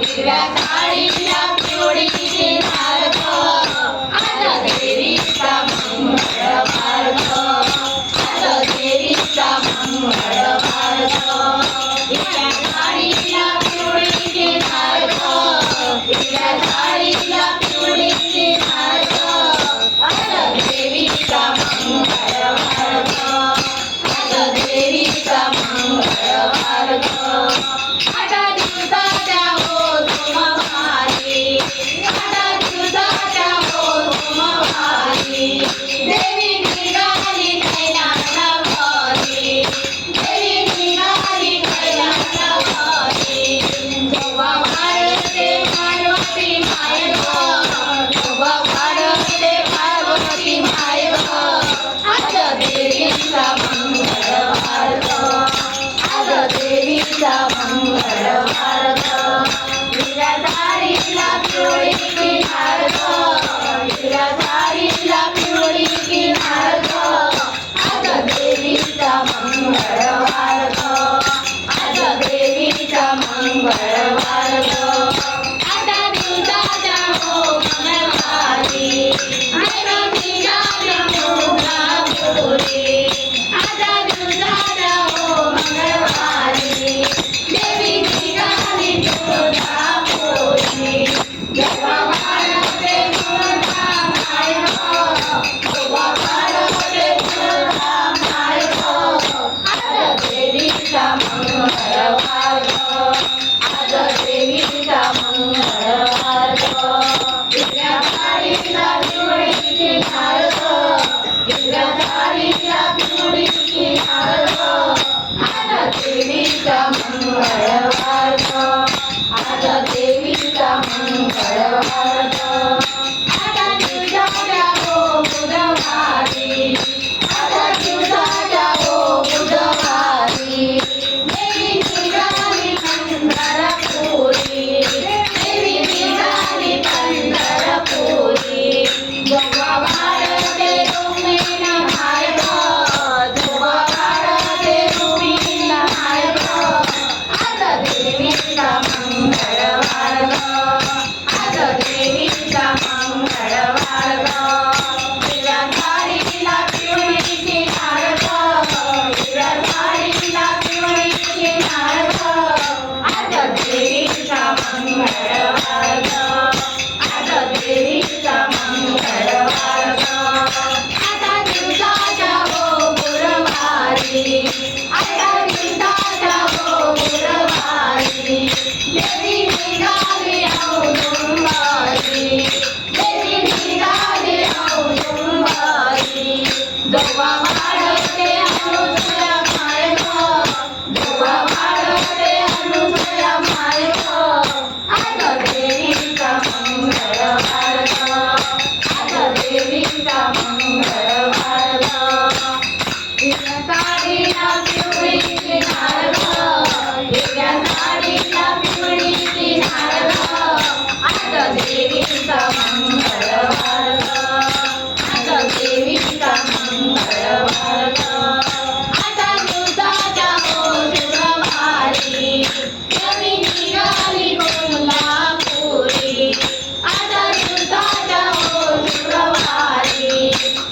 हिरव्या साडीला पिवळीची धार ग, आज देवीचा मंगळवार ग, आज देवीचा मंगळवार ग. हिरव्या साडीला पिवळीची धार ग, हिरव्या साडीला पिवळीची धार ग, आज देवीचा मंगळवार ग, आज देवीचा मंगळवार ग. 8 दिवसाच्या हो सोमवारी, 8 दिवसाच्या हो सोमवारी, देवी निघाली कैलासावरी, देवी निघाली कैलासावरी. जोगा वाढते पार्वती माय ग, जोगा वाढते पार्वती माय ग, आज देवीचा मंगळवार ग, आज देवीचा मंगळवार ग. हिरव्या साडीला पिवळीची धार ग, हिरव्या साडीला पिवळीची धार ग, आज देवीचा मंगळवार ग, आज देवीचा मंगळवार ग. 8 दिवसाच्या हो मंगळवारी, आज निघाली तुळजापुरी, 8 दिवसाच्या हो मंगळवारी, देवी निघाली तुळजापुरी. जोगा वाढते तुळजा माय ग, जोगा वाढते तुळजा माय ग, आज देवीचा मंगळवार ग, आज देवीचा मंगळवार ग. हिरव्या साडीला पिवळीची धार ग, हिरव्या साडीला पिवळीची धार ग, आज देवीचा मंगळवार ग, आज देवीचा मंगळवार ग. 8 दिवसाच्या हो बुधवारी, 8 दिवसाच्या हो बुधवारी, देवी निघाली पंढरपुरी, देवी निघाली पंढरपुरी. जोगा वाढते रुक्मिण माय ग, जोगा वाढते रुक्मिण माय ग, आज देवीचा मंगळवार ग, आज देवीचा मंगळवार ग. हिरव्या साडीला पिवळीची धार ग, हिरव्या साडीला पिवळीची धार ग, आज देवीचा मंगळवार ग, आज देवीचा मंगळवार ग. 8 दिवसाच्या हो गुरुवारी, 8 दिवसाच्या हो गुरुवारी, देवी निघाली औदुंबरी, देवी निघाली औदुंबरी. जोगा वाढते अनुसूया माय ग, जोगा वाढते अनुसूया माय ग, आज देवीचा मंगळवार ग, आज देवीचा मंगळवार ग. हिरव्या साडीला पिवळीची धार ग, हिरव्या साडीला पिवळीची धार ग, आज देवीचा मंगळवार ग, आज देवीचा मंगळवार ग. 8 दिवसाच्या हो शुक्रवारी, देवी निघाली कोल्हापुरी, 8 दिवसाच्या हो शुक्रवारी,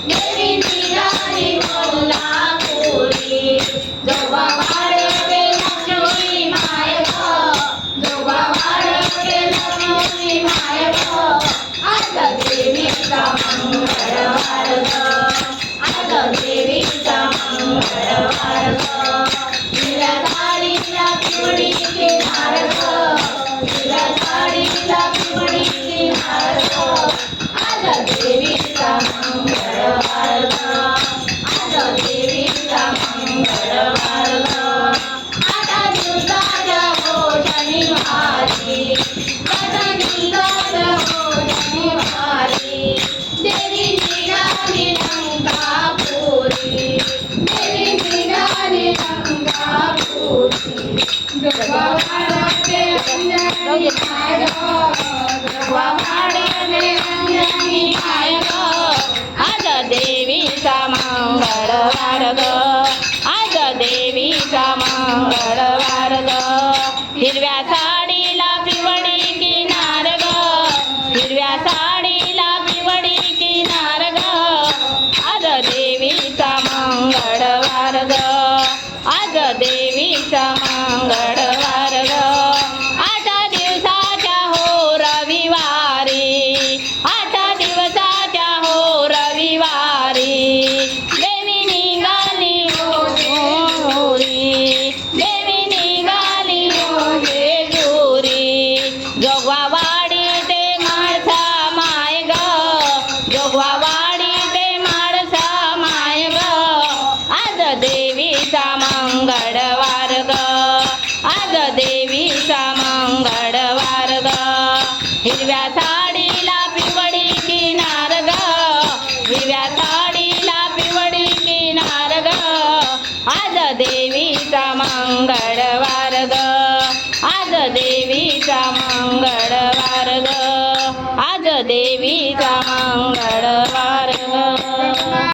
देवी निघाली कोल्हापुरी. जोगा वाढते लक्ष्मी माय ग, जोगा वाढते लक्ष्मी माय ग, आज देवीचा मंगळवार ग, आज देवीचा मंगळवार ग. हिरव्या साडीला पिवळीची धार ग, हिरव्या साडीला पिवळीची धार ग, आज देवीचा मंगळवार ग, आज देवीचा मंगळवार ग. 8 दिवसाच्या हो शनिवारी, 8 दिवसाच्या हो शनिवारी, देवी निघाली लंकापुरी, देवी निघाली लंकापुरी. जोगा वाढते अंजनी माय ग, जोगा वाढते अंजनी माय ग, आज देवीचा मंगळवार ग, आज देवीचा मंगळवार ग. हिरव्या साडीला पिवळी हिरव्या साडीला पिवळी किनार ग, हिरव्या साडीला पिवळी किनार ग, आज देवीचा मंगळवार ग, आज देवीचा मंगळवार ग, आज देवीचा मंगळवार